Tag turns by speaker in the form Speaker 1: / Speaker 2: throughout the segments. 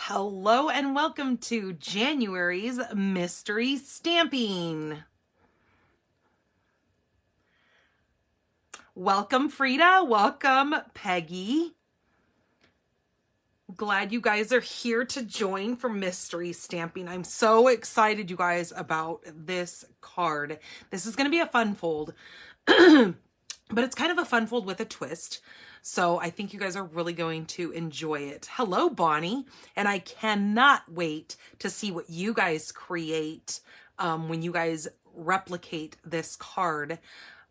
Speaker 1: Hello and welcome to January's Mystery Stamping. Welcome Frida, welcome Peggy. Glad you guys are here to join for Mystery Stamping. I'm so excited, you guys, about this card. This is going to be a fun fold, but it's kind of a fun fold with a twist. So I think you guys are really going to enjoy it. Hello, Bonnie. And I cannot wait to see what you guys create when you guys replicate this card.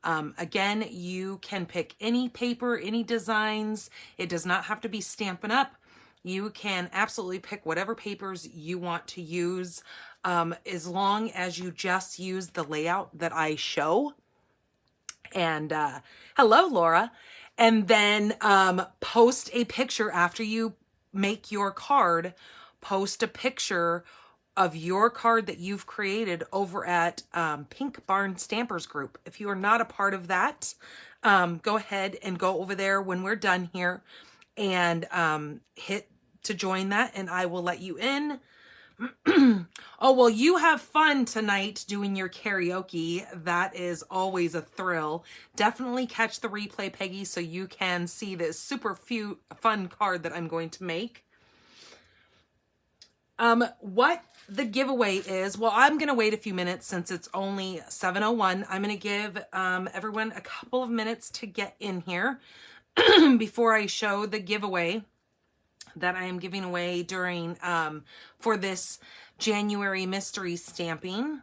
Speaker 1: Again, you can pick any paper, any designs. It does not have to be Stampin' Up. You can absolutely pick whatever papers you want to use, as long as you just use the layout that I show. And hello, Laura. And then post a picture after you make your card. Post a picture of your card that you've created over at Pink Barn Stampers group. If you are not a part of that, go ahead and go over there when we're done here and hit to join that, and I will let you in. Oh, well, you have fun tonight doing your karaoke. That is always a thrill. Definitely catch the replay, Peggy, so you can see this super fun card that I'm going to make. What the giveaway is, well, I'm going to wait a few minutes since it's only 7:01. I'm going to give everyone a couple of minutes to get in here before I show the giveaway that I am giving away during for this January mystery stamping.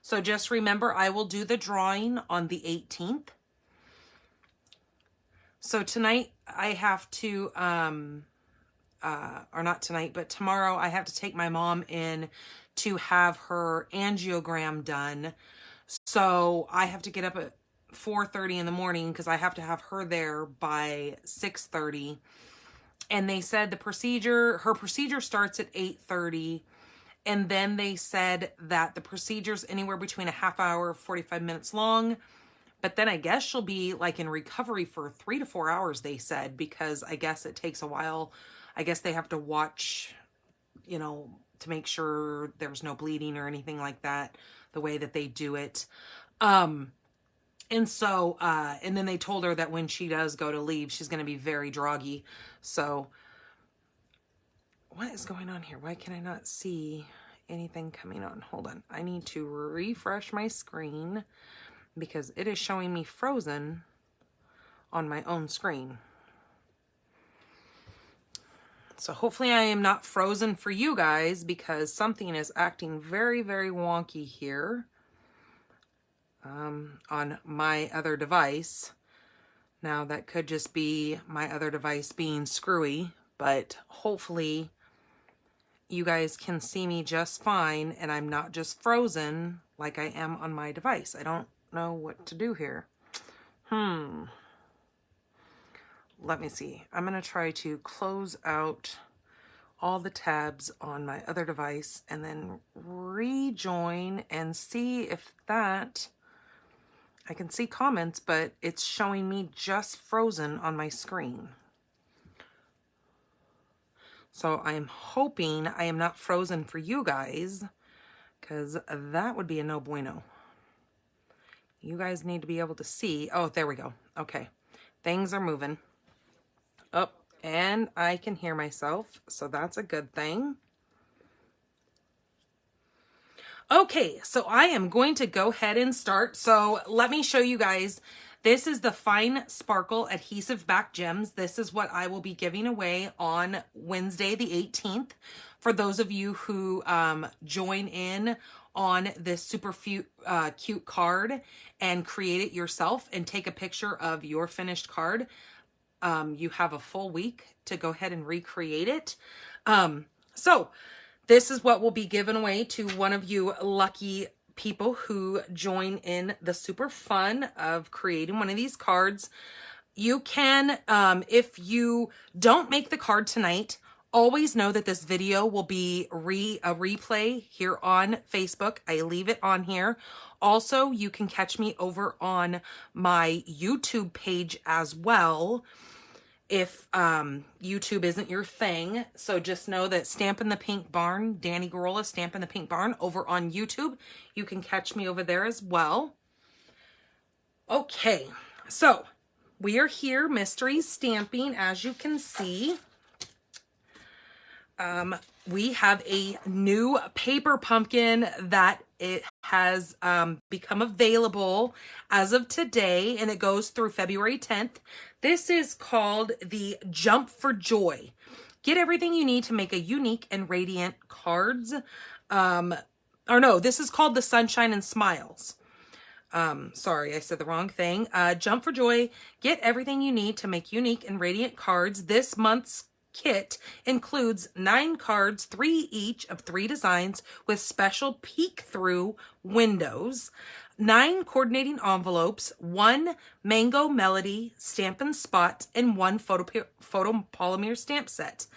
Speaker 1: So just remember, I will do the drawing on the 18th. So tonight I have to, or not tonight, but tomorrow I have to take my mom in to have her angiogram done. So I have to get up at 4:30 in the morning because I have to have her there by 6:30. And they said her procedure starts at 8:30. And then they said that the procedure's anywhere between a half hour, 45 minutes long. But then I guess she'll be like in recovery for 3 to 4 hours, they said, because I guess it takes a while. I guess they have to watch, you know, to make sure there's no bleeding or anything like that, the way that they do it. And so, and then they told her that when she does go to leave, she's going to be very droggy. So, what is going on here? Why can I not see anything coming on? Hold on. I need to refresh my screen because it is showing me frozen on my own screen. So, hopefully I am not frozen for you guys because something is acting very, very wonky here. On my other device. Now that could just be my other device being screwy, but hopefully you guys can see me just fine and I'm not just frozen like I am on my device. I don't know what to do here. Let me see. I'm going to try to close out all the tabs on my other device and then rejoin and see if that... I can see comments, but it's showing me just frozen on my screen. So I'm hoping I am not frozen for you guys, because that would be a no bueno. You guys need to be able to see. Oh, there we go. Okay. Things are moving. Oh, and I can hear myself, so that's a good thing. Okay, so I am going to go ahead and start. So let me show you guys. This is the Fine Sparkle Adhesive Back Gems. This is what I will be giving away on Wednesday the 18th. For those of you who join in on this super cute card and create it yourself and take a picture of your finished card, you have a full week to go ahead and recreate it. This is what will be given away to one of you lucky people who join in the super fun of creating one of these cards. You can, if you don't make the card tonight, always know that this video will be a replay here on Facebook. I leave it on here. Also, you can catch me over on my YouTube page as well. if YouTube isn't your thing. So just know that Stampin' the Pink Barn, Danny Garola, Stampin' the Pink Barn over on YouTube. You can catch me over there as well. Okay, so we are here mystery stamping, as you can see. We have a new paper pumpkin that it has become available as of today, and it goes through February 10th. This is called the Jump for Joy. Get everything you need to make a unique and radiant cards. Or no, this is called the Sunshine and Smiles. Sorry, I said the wrong thing. Jump for Joy. Get everything you need to make unique and radiant cards. This month's kit includes 9 cards, 3 each of 3 designs with special peek-through windows, 9 coordinating envelopes, 1 Mango Melody Stampin' Spot, and 1 photopolymer stamp set.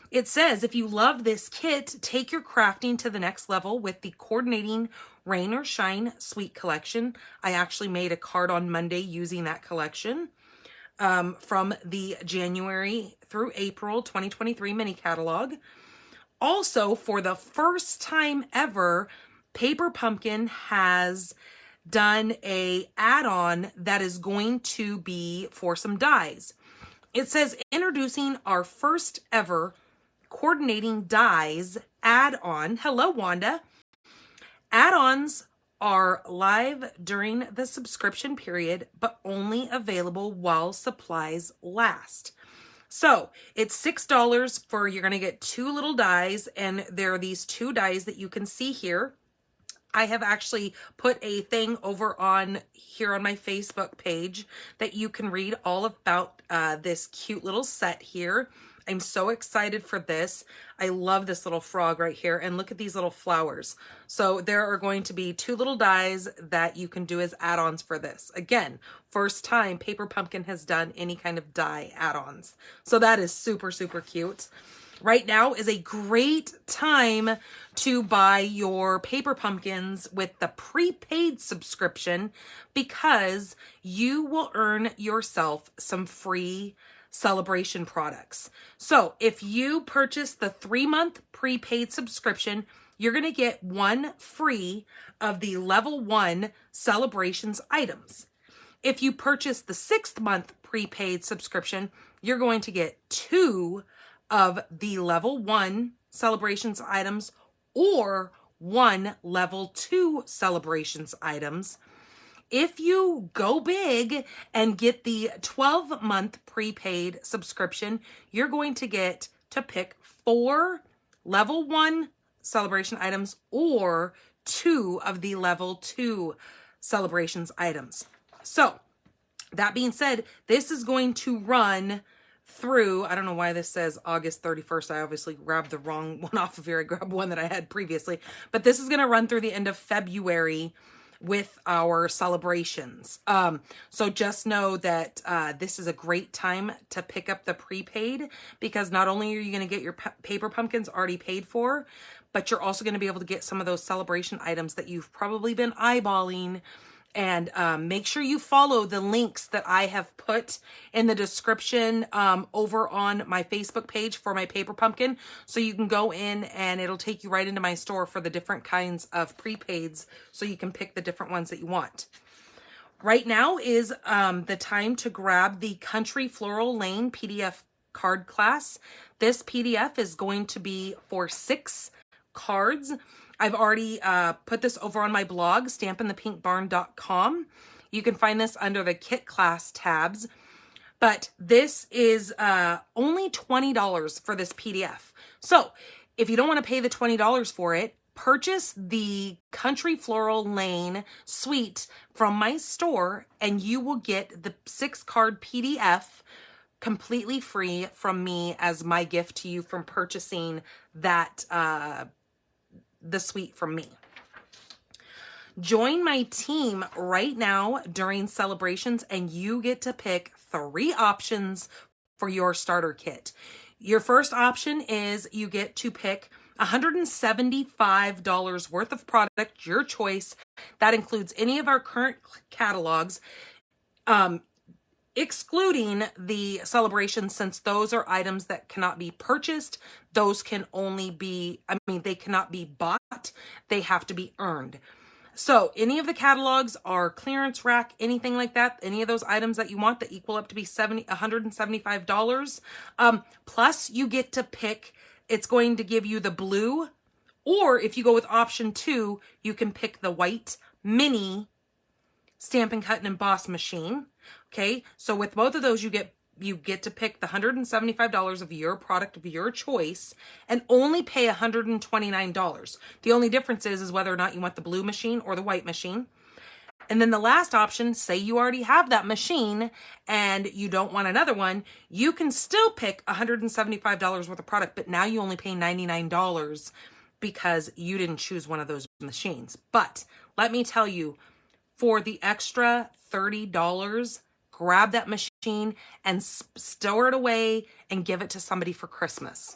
Speaker 1: It says, if you love this kit, take your crafting to the next level with the coordinating Rain or Shine Sweet collection. I actually made a card on Monday using that collection. From the January through April 2023 mini catalog. Also, for the first time ever, Paper Pumpkin has done a add-on that is going to be for some dies. It says, introducing our first ever coordinating dies add-on. Hello, Wanda. Add-ons are live during the subscription period, but only available while supplies last. So it's $6 for, you're going to get 2 little dies, and there are these 2 dies that you can see here. I have actually put a thing over on here on my Facebook page that you can read all about this cute little set here. I'm so excited for this. I love this little frog right here, and look at these little flowers. So there are going to be 2 little dies that you can do as add-ons for this. Again, first time Paper Pumpkin has done any kind of die add-ons. So that is super, super cute. Right now is a great time to buy your Paper Pumpkins with the prepaid subscription, because you will earn yourself some free celebration products. So if you purchase the 3-month prepaid subscription, you're going to get 1 free of the level 1 celebrations items. If you purchase the 6th month prepaid subscription, you're going to get 2 of the level 1 celebrations items or 1 level 2 celebrations items. If you go big and get the 12-month prepaid subscription, you're going to get to pick 4 level 1 celebration items or 2 of the level 2 celebrations items. So that being said, this is going to run through, I don't know why this says August 31st. I obviously grabbed the wrong one off of here. I grabbed one that I had previously, but this is going to run through the end of February with our celebrations. So just know that this is a great time to pick up the prepaid, because not only are you going to get your Paper Pumpkins already paid for, but you're also going to be able to get some of those celebration items that you've probably been eyeballing. And make sure you follow the links that I have put in the description over on my Facebook page for my Paper Pumpkin. So you can go in and it'll take you right into my store for the different kinds of prepaids, so you can pick the different ones that you want. Right now is the time to grab the Country Floral Lane PDF card class. This PDF is going to be for 6 cards. I've already put this over on my blog, stampinthepinkbarn.com. You can find this under the kit class tabs, but this is only $20 for this PDF. So if you don't want to pay the $20 for it, purchase the Country Floral Lane suite from my store, and you will get the 6-card PDF completely free from me as my gift to you from purchasing that the suite from me. Join my team right now during celebrations, and you get to pick 3 options for your starter kit. Your first option is you get to pick $175 worth of product, your choice. That includes any of our current catalogs. excluding the celebrations, since those are items that cannot be purchased. Those can only be, I mean, they cannot be bought. They have to be earned. So any of the catalogs are clearance rack, anything like that, any of those items that you want that equal up to be $175. Plus you get to pick, it's going to give you the blue, or if you go with option 2, you can pick the white mini Stampin' Cut and Emboss machine. Okay, so with both of those, you get to pick the $175 of your product of your choice and only pay $129. The only difference is whether or not you want the blue machine or the white machine. And then the last option, say you already have that machine and you don't want another one, you can still pick $175 worth of product, but now you only pay $99 because you didn't choose one of those machines. But let me tell you, for the extra $30, grab that machine and store it away and give it to somebody for Christmas.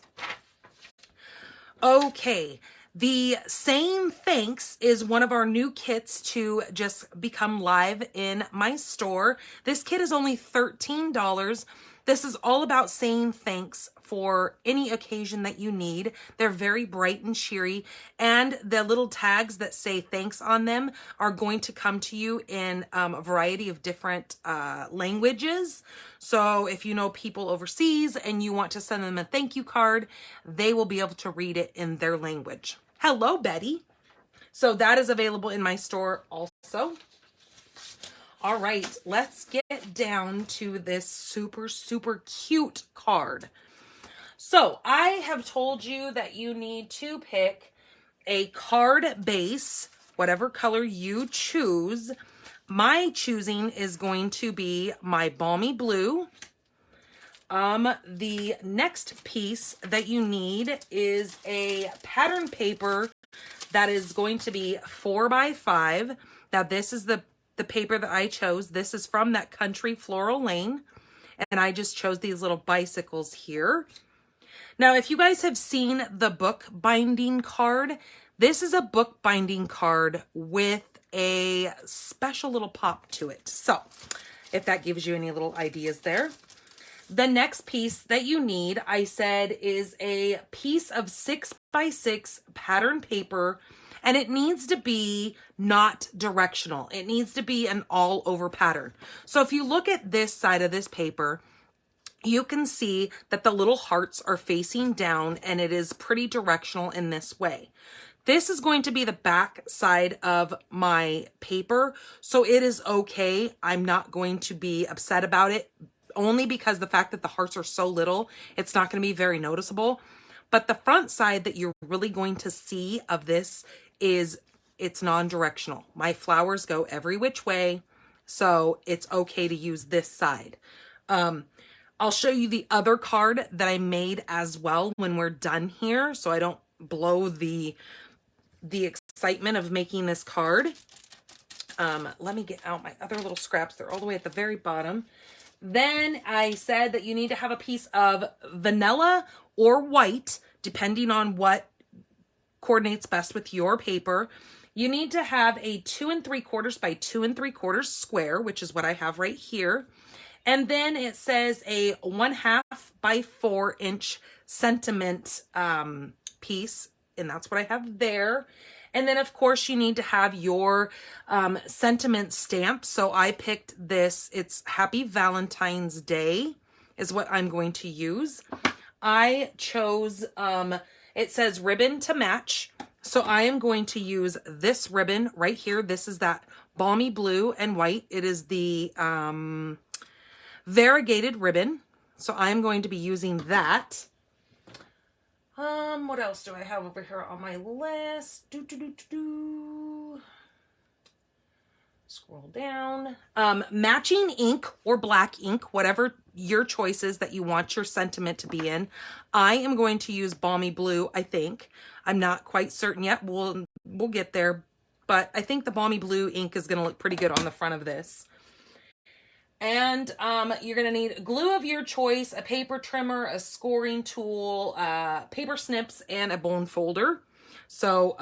Speaker 1: Okay, the Saying Thanks is one of our new kits to just become live in my store. This kit is only $13. This is all about saying thanks for any occasion that you need. They're very bright and cheery, and the little tags that say thanks on them are going to come to you in a variety of different languages. So if you know people overseas and you want to send them a thank you card, they will be able to read it in their language. Hello, Betty. So that is available in my store also. All right, let's get down to this super, super cute card. So I have told you that you need to pick a card base, whatever color you choose. My choosing is going to be my balmy blue. The next piece that you need is a pattern paper that is going to be 4x5. Now this is the paper that I chose. This is from that Country Floral Lane, and I just chose these little bicycles here. Now, if you guys have seen the book binding card, this is a book binding card with a special little pop to it. So, if that gives you any little ideas there. The next piece that you need, I said, is a piece of 6x6 pattern paper. And it needs to be not directional. It needs to be an all over pattern. So if you look at this side of this paper, you can see that the little hearts are facing down and it is pretty directional in this way. This is going to be the back side of my paper. So it is okay. I'm not going to be upset about it, only because the fact that the hearts are so little, it's not going to be very noticeable. But the front side that you're really going to see of this is it's non-directional. My flowers go every which way, so it's okay to use this side. I'll show you the other card that I made as well when we're done here, so I don't blow the excitement of making this card. Let me get out my other little scraps. They're all the way at the very bottom. Then I said that you need to have a piece of vanilla or white, depending on what coordinates best with your paper. You need to have a 2 3/4 by 2 3/4 square, which is what I have right here. And then it says a 1/2 by 4 inch sentiment piece, and that's what I have there. And then of course you need to have your sentiment stamp. So I picked this, it's Happy Valentine's Day is what I'm going to use. I chose, it says ribbon to match. So I am going to use this ribbon right here. This is that balmy blue and white. It is the variegated ribbon. So I'm going to be using that. What else do I have over here on my list? Scroll down. Matching ink or black ink, whatever your choice is that you want your sentiment to be in. I am going to use balmy blue, I think. I'm not quite certain yet. We'll get there, but I think the balmy blue ink is going to look pretty good on the front of this. And you're going to need glue of your choice, a paper trimmer, a scoring tool, paper snips, and a bone folder. So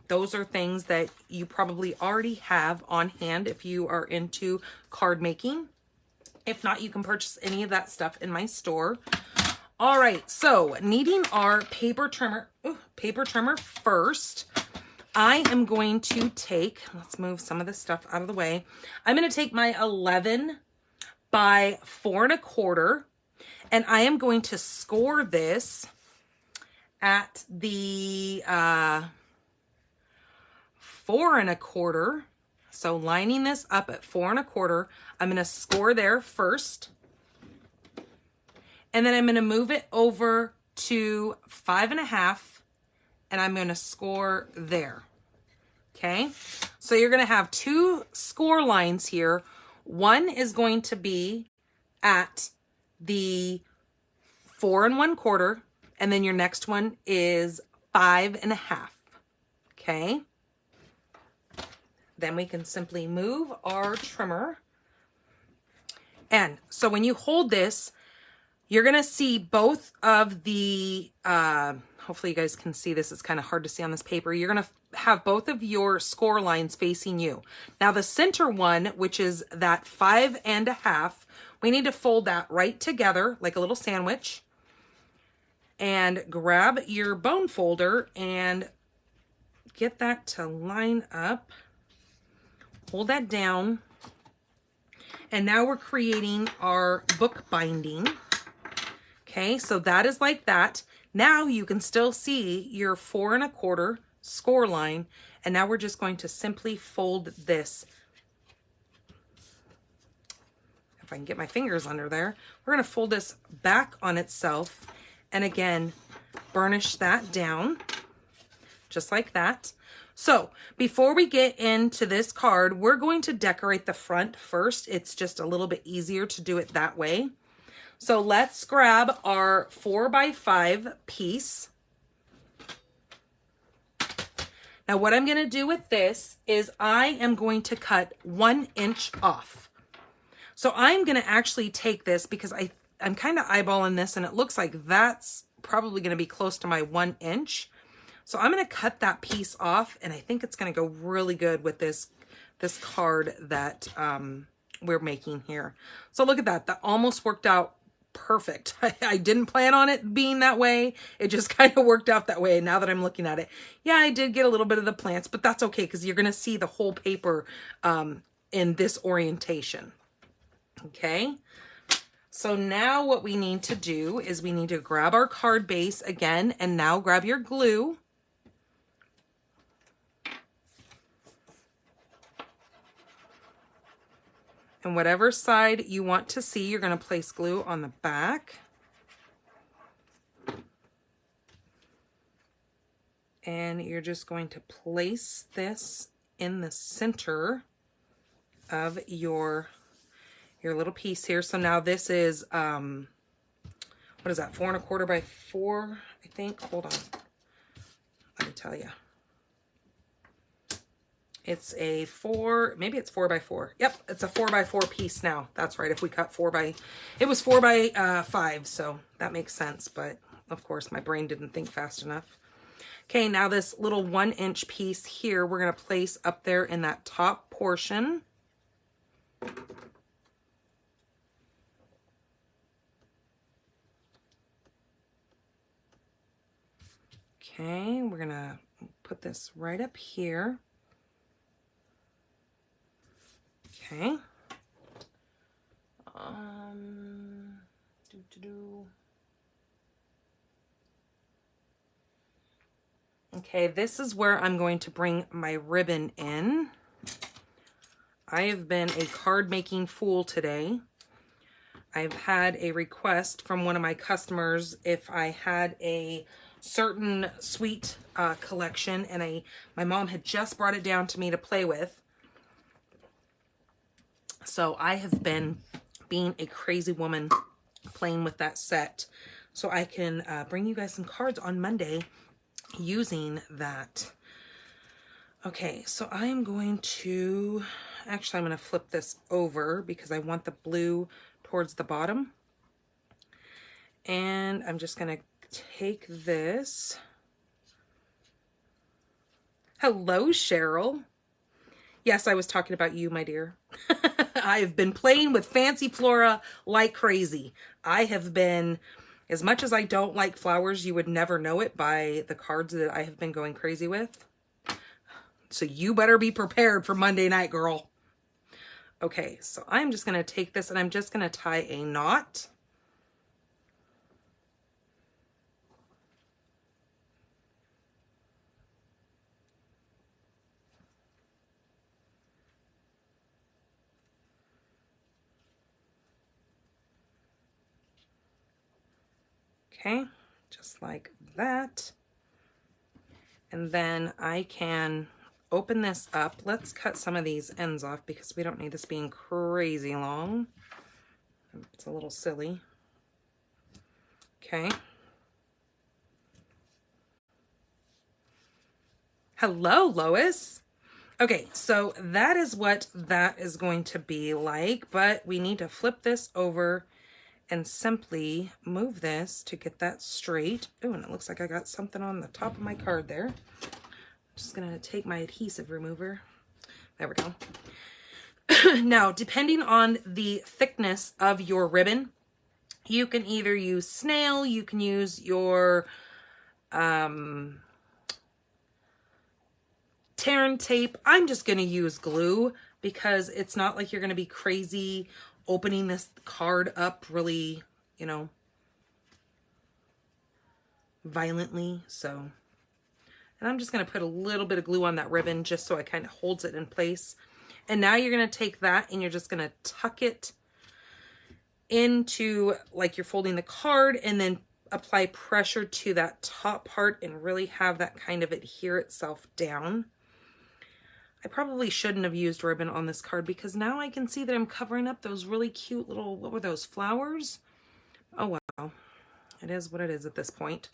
Speaker 1: those are things that you probably already have on hand if you are into card making. If not, you can purchase any of that stuff in my store. All right, so needing our paper trimmer first, I am going to take, let's move some of this stuff out of the way. I'm going to take my 11 by 4 1/4, and I am going to score this at the 4 1/4. So lining this up at 4 1/4, I'm going to score there first. And then I'm going to move it over to 5 1/2, and I'm going to score there. Okay. So you're going to have 2 score lines here. One is going to be at the 4 1/4, and then your next one is 5 1/2. Okay. Then we can simply move our trimmer. And so when you hold this, you're going to see both of the, hopefully you guys can see this. It's kind of hard to see on this paper. You're going to have both of your score lines facing you. Now the center one, which is that 5 1/2, we need to fold that right together like a little sandwich, and grab your bone folder and get that to line up. Hold that down. And now we're creating our book binding. Okay, so that is like that. Now you can still see your 4 1/4 score line. And now we're just going to simply fold this. If I can get my fingers under there, we're going to fold this back on itself. And again, burnish that down just like that. So before we get into this card, we're going to decorate the front first. It's just a little bit easier to do it that way. So let's grab our 4 by 5 piece. Now what I'm going to do with this is I am going to cut 1 inch off. So I'm going to actually take this because I'm kind of eyeballing this and it looks like that's probably going to be close to my 1 inch. So I'm going to cut that piece off, and I think it's going to go really good with this card that we're making here. So look at that. That almost worked out perfect. I didn't plan on it being that way. It just kind of worked out that way. Now that I'm looking at it, yeah, I did get a little bit of the plants, but that's okay because you're going to see the whole paper in this orientation. Okay. So now what we need to do is we need to grab our card base again, and now grab your glue. And whatever side you want to see, you're going to place glue on the back. And you're just going to place this in the center of your little piece here. So now this is, what is that, 4 1/4 by 4, I think. Hold on. Let me tell you. It's a 4, maybe it's 4 by 4. Yep, it's a 4 by 4 piece now. That's right. If we cut it was 4 by 5, so that makes sense. But of course, my brain didn't think fast enough. Okay, now this little 1 inch piece here, we're going to place up there in that top portion. Okay, we're going to put this right up here. Okay. Okay, this is where I'm going to bring my ribbon in. I have been a card making fool today. I've had a request from one of my customers if I had a certain sweet collection, and my mom had just brought it down to me to play with. So I have been being a crazy woman playing with that set. So I can bring you guys some cards on Monday using that. Okay, so I'm going to, actually I'm going to flip this over because I want the blue towards the bottom. And I'm just going to take this. Hello, Cheryl. Yes, I was talking about you, my dear. I've been playing with Fancy Flora like crazy. I have been, as much as I don't like flowers, you would never know it by the cards that I have been going crazy with. So you better be prepared for Monday night, girl. Okay, so I'm just going to take this and I'm just going to tie a knot. Okay, just like that. And then I can open this up. Let's cut some of these ends off because we don't need this being crazy long. It's a little silly. Okay. Hello, Lois. Okay, so that is what that is going to be like, but we need to flip this over and simply move this to get that straight. Oh, and it looks like I got something on the top of my card there. I'm just gonna take my adhesive remover. There we go. Now, depending on the thickness of your ribbon, you can either use snail, you can use your Tear and tape. I'm just gonna use glue because it's not like you're gonna be crazy opening this card up really, you know, violently. So, and I'm just going to put a little bit of glue on that ribbon just so it kind of holds it in place. And now you're going to take that and you're just going to tuck it into like you're folding the card and then apply pressure to that top part and really have that kind of adhere itself down. I probably shouldn't have used ribbon on this card because now I can see that I'm covering up those really cute little, what were those, flowers? Oh, wow. It is what it is at this point.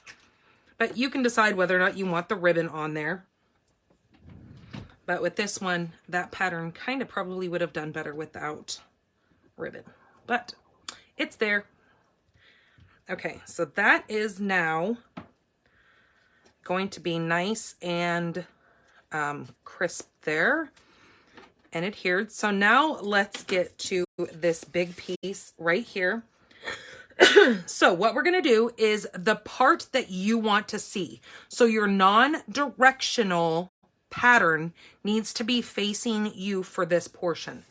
Speaker 1: But you can decide whether or not you want the ribbon on there. But with this one, that pattern kind of probably would have done better without ribbon. But it's there. Okay, so that is now going to be nice and crisp there and adhered. So now let's get to this big piece right here. So what we're going to do is the part that you want to see. So your non-directional pattern needs to be facing you for this portion.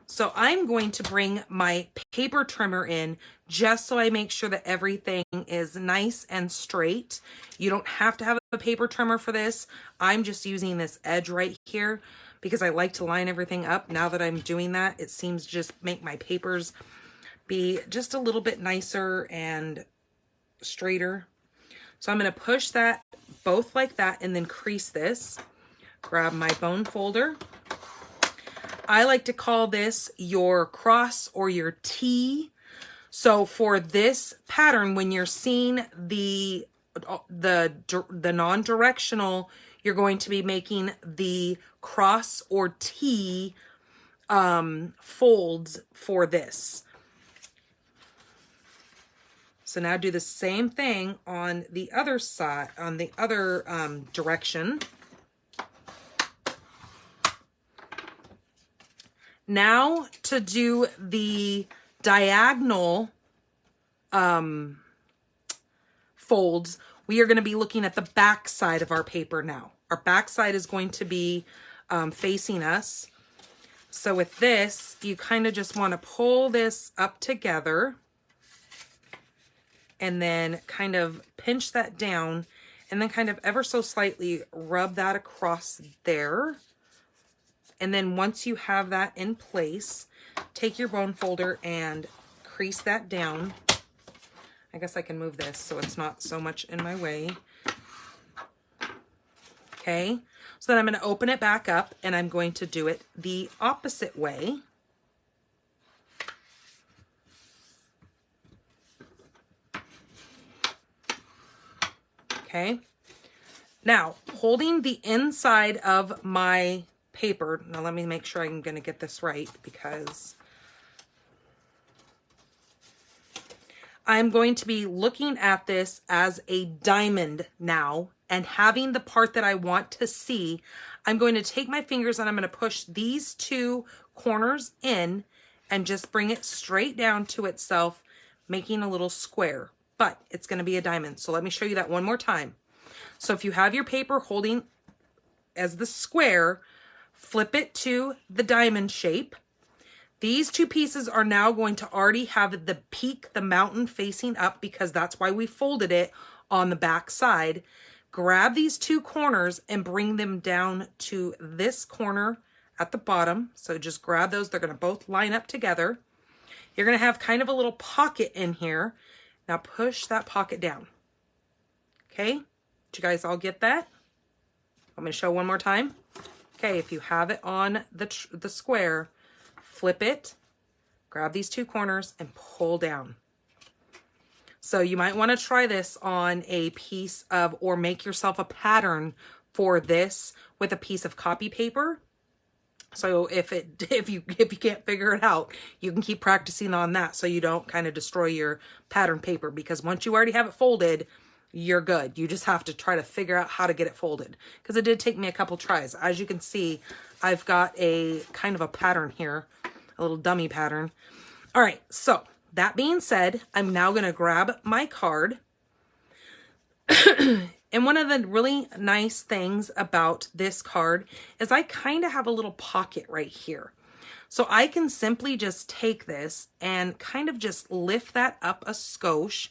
Speaker 1: So I'm going to bring my paper trimmer in just so I make sure that everything is nice and straight. You don't have to have a paper trimmer for this. I'm just using this edge right here because I like to line everything up. Now that I'm doing that, it seems to just make my papers be just a little bit nicer and straighter. So I'm going to push that both like that and then crease this. Grab my bone folder. I like to call this your cross or your T. So for this pattern, when you're seeing the non-directional, you're going to be making the cross or T folds for this. So now do the same thing on the other side, on the other direction. Now to do the diagonal folds, we are going to be looking at the back side of our paper now. Our back side is going to be facing us. So with this, you kind of just want to pull this up together and then kind of pinch that down and then kind of ever so slightly rub that across there. And then once you have that in place, take your bone folder and crease that down. I guess I can move this so it's not so much in my way. Okay, so then I'm going to open it back up and I'm going to do it the opposite way. Okay, now holding the inside of my paper. Now let me make sure I'm going to get this right because I'm going to be looking at this as a diamond now and having the part that I want to see, I'm going to take my fingers and I'm going to push these two corners in and just bring it straight down to itself, making a little square, but it's going to be a diamond. So let me show you that one more time. So if you have your paper holding as the square, flip it to the diamond shape. These two pieces are now going to already have the peak, the mountain facing up, because that's why we folded it on the back side. Grab these two corners and bring them down to this corner at the bottom. So just grab those. They're going to both line up together. You're going to have kind of a little pocket in here. Now push that pocket down. Okay. Did you guys all get that? I'm going to show one more time. Okay. If you have it on the square, flip it, grab these two corners and pull down. So you might want to try this on a piece of, or make yourself a pattern for this with a piece of copy paper. So if you can't figure it out, you can keep practicing on that so you don't kind of destroy your pattern paper, because once you already have it folded, you're good. You just have to try to figure out how to get it folded, because it did take me a couple tries. As you can see, I've got a kind of a pattern here, a little dummy pattern. All right, so that being said, I'm now going to grab my card. And one of the really nice things about this card is I kind of have a little pocket right here. So I can simply just take this and kind of just lift that up a skosh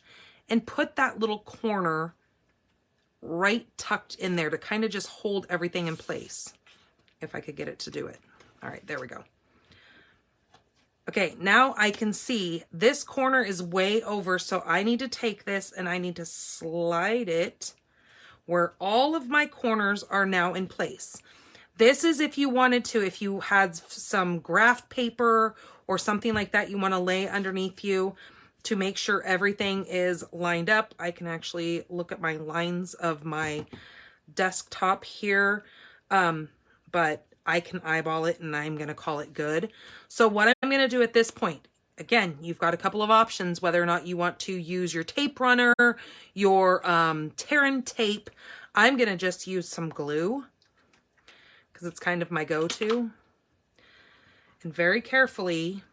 Speaker 1: and put that little corner right tucked in there to kind of just hold everything in place. If I could get it to do it. All right, there we go. Okay, now I can see this corner is way over, so I need to take this and I need to slide it where all of my corners are now in place. This is if you wanted to, if you had some graph paper or something like that you want to lay underneath you to make sure everything is lined up. I can actually look at my lines of my desktop here, but I can eyeball it and I'm going to call it good. So what I'm going to do at this point, again, you've got a couple of options, whether or not you want to use your tape runner, your tear-in tape. I'm going to just use some glue because it's kind of my go-to. And very carefully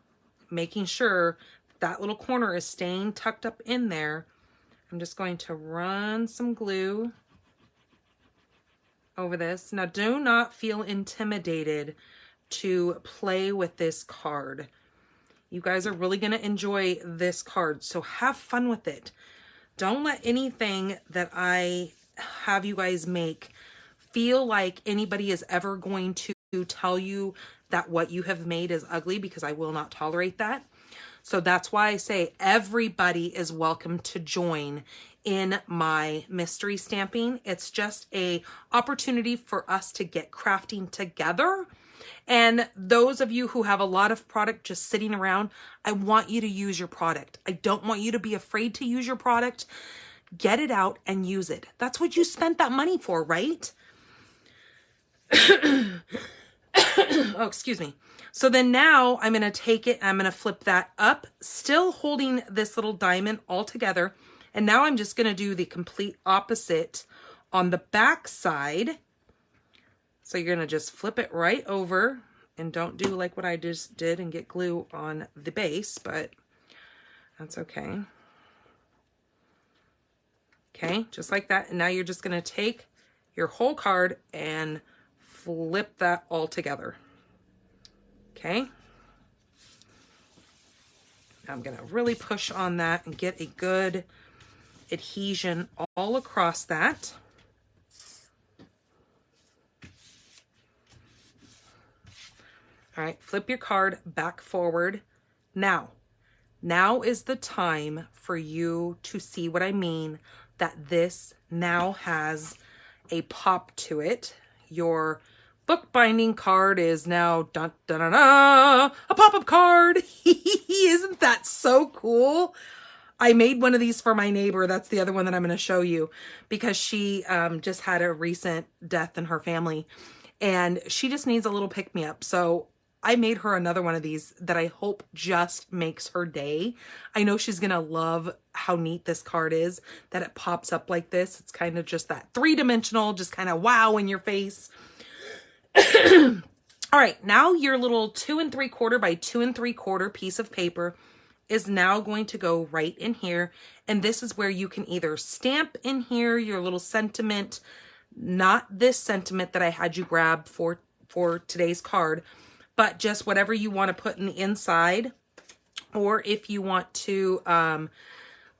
Speaker 1: making sure that little corner is staying tucked up in there. I'm just going to run some glue over this. Now, do not feel intimidated to play with this card. You guys are really going to enjoy this card, so have fun with it. Don't let anything that I have you guys make feel like anybody is ever going to tell you that what you have made is ugly, because I will not tolerate that. So that's why I say everybody is welcome to join in my mystery stamping. It's just a opportunity for us to get crafting together. And those of you who have a lot of product just sitting around, I want you to use your product. I don't want you to be afraid to use your product. Get it out and use it. That's what you spent that money for, right? Oh, excuse me. So then now I'm going to take it, I'm going to flip that up, still holding this little diamond all together. And now I'm just going to do the complete opposite on the back side. So you're going to just flip it right over, and don't do like what I just did and get glue on the base, but that's okay. Okay, just like that. And now you're just going to take your whole card and flip that all together. Okay. I'm going to really push on that and get a good adhesion all across that. All right, flip your card back forward. Now is the time for you to see what I mean, that this now has a pop to it. Your bookbinding card is now dun, dun, dun, dun, a pop-up card. Isn't that so cool? I made one of these for my neighbor. That's the other one that I'm going to show you, because she just had a recent death in her family and she just needs a little pick-me-up. So I made her another one of these that I hope just makes her day. I know she's gonna love how neat this card is, that it pops up like this. It's kind of just that three-dimensional, just kind of wow in your face. All right, now your little 2 3/4 by 2 3/4 piece of paper is now going to go right in here. And this is where you can either stamp in here your little sentiment, not this sentiment that I had you grab for today's card, but just whatever you want to put in the inside. Or if you want to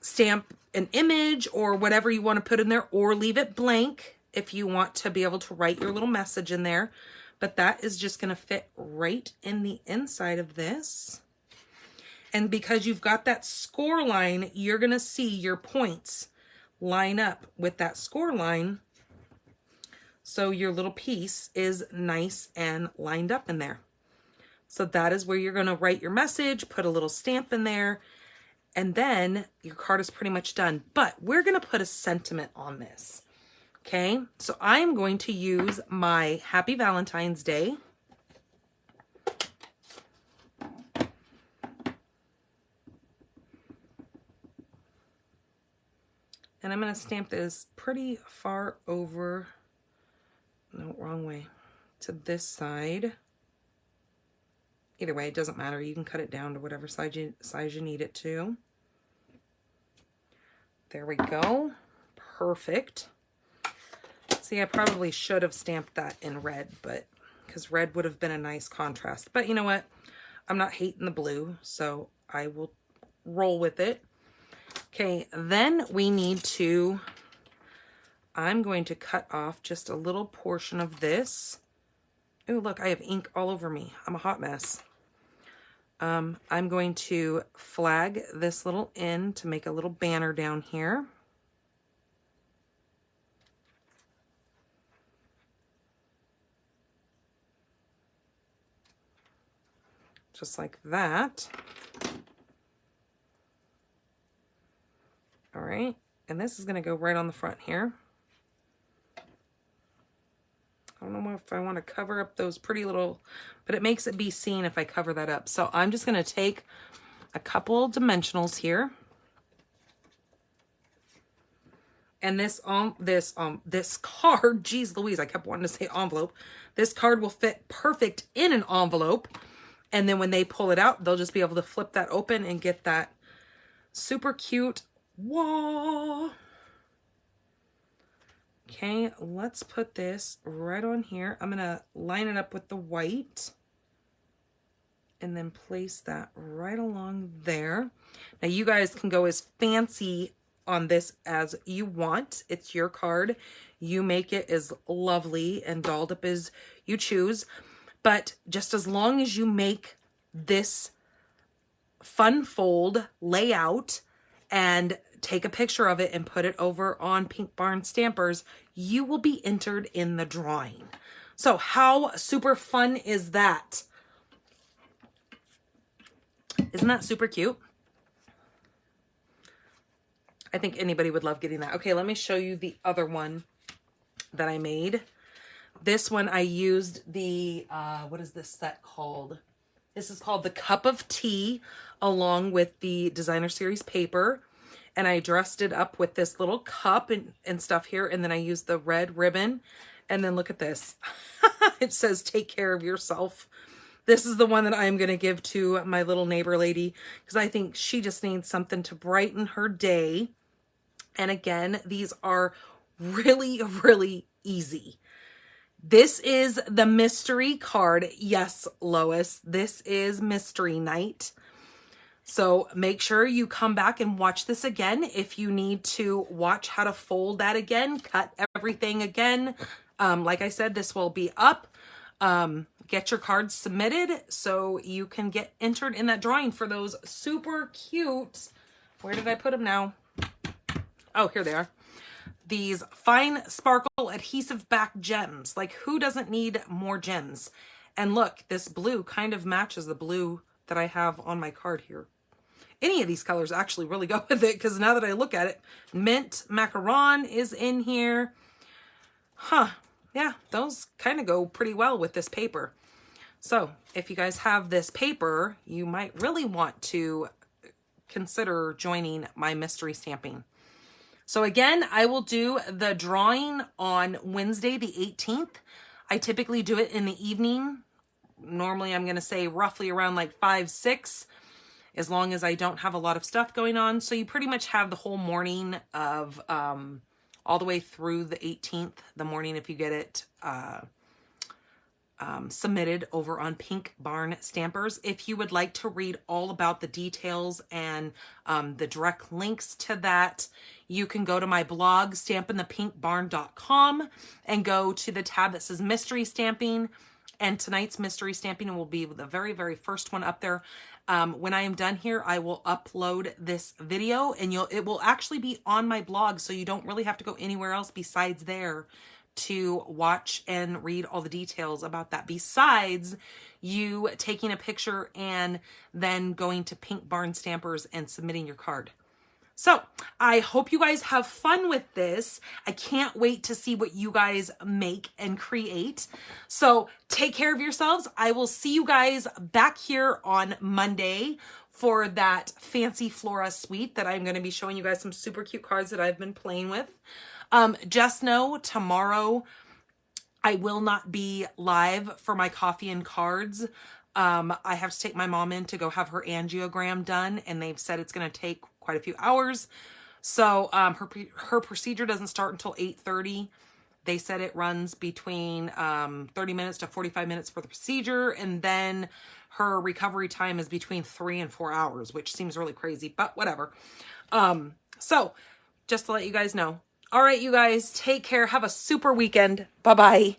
Speaker 1: stamp an image or whatever you want to put in there, or leave it blank if you want to be able to write your little message in there. But that is just going to fit right in the inside of this. And because you've got that score line, you're going to see your points line up with that score line. So your little piece is nice and lined up in there. So that is where you're going to write your message, put a little stamp in there, and then your card is pretty much done. But we're going to put a sentiment on this. Okay, so I'm going to use my Happy Valentine's Day. And I'm going to stamp this pretty far over, no, wrong way, to this side. Either way, it doesn't matter. You can cut it down to whatever size you need it to. There we go. Perfect. See, I probably should have stamped that in red, but because red would have been a nice contrast. But you know what? I'm not hating the blue, so I will roll with it. Okay, then we need to, I'm going to cut off just a little portion of this. Oh, look, I have ink all over me. I'm a hot mess. I'm going to flag this little end to make a little banner down here. Just like that. All right, and this is going to go right on the front here. I don't know if I want to cover up those pretty little, but it makes it be seen if I cover that up. So I'm just going to take a couple dimensionals here. And this card, geez Louise, I kept wanting to say envelope. This card will fit perfect in an envelope. And then when they pull it out, they'll just be able to flip that open and get that super cute wall. Okay, let's put this right on here. I'm going to line it up with the white and then place that right along there. Now you guys can go as fancy on this as you want. It's your card. You make it as lovely and dolled up as you choose. But just as long as you make this Funfold layout and take a picture of it and put it over on Pink Barn Stampers, you will be entered in the drawing. So how super fun is that? Isn't that super cute? I think anybody would love getting that. Okay, let me show you the other one that I made. This one I used the, what is this set called? This is called the Cup of Tea, along with the Designer Series paper. And I dressed it up with this little cup and stuff here. And then I used the red ribbon. And then look at this. It says, take care of yourself. This is the one that I'm going to give to my little neighbor lady, because I think she just needs something to brighten her day. And again, these are really, really easy. This is the mystery card. Yes, Lois, this is Mystery Night. So make sure you come back and watch this again. If you need to watch how to fold that again, cut everything again. Like I said, this will be up. Get your cards submitted so you can get entered in that drawing for those super cute, where did I put them now? Oh, here they are. These fine sparkle adhesive back gems. Like, who doesn't need more gems? And look, this blue kind of matches the blue that I have on my card here. Any of these colors actually really go with it, because now that I look at it, mint macaron is in here. Huh. Yeah, those kind of go pretty well with this paper. So if you guys have this paper, you might really want to consider joining my mystery stamping. So again, I will do the drawing on Wednesday, the 18th. I typically do it in the evening. Normally, I'm going to say roughly around like 5, 6, as long as I don't have a lot of stuff going on. So you pretty much have the whole morning of all the way through the 18th, the morning if you get it submitted over on Pink Barn Stampers. If you would like to read all about the details and the direct links to that, you can go to my blog, stampinthepinkbarn.com, and go to the tab that says Mystery Stamping. And tonight's mystery stamping will be the very, very first one up there. When I am done here, I will upload this video, and it will actually be on my blog, so you don't really have to go anywhere else besides there to watch and read all the details about that, besides you taking a picture and then going to Pink Barn Stampers and submitting your card. So I hope you guys have fun with this. I can't wait to see what you guys make and create. So take care of yourselves. I will see you guys back here on Monday for that fancy Flora suite that I'm going to be showing you guys some super cute cards that I've been playing with. Just know tomorrow I will not be live for my coffee and cards. I have to take my mom in to go have her angiogram done, and they've said it's going to take quite a few hours. So her procedure doesn't start until 8:30. They said it runs between 30 minutes to 45 minutes for the procedure, and then her recovery time is between 3 and 4 hours, which seems really crazy, but whatever. So just to let you guys know. All right, you guys, take care. Have a super weekend. Bye-bye.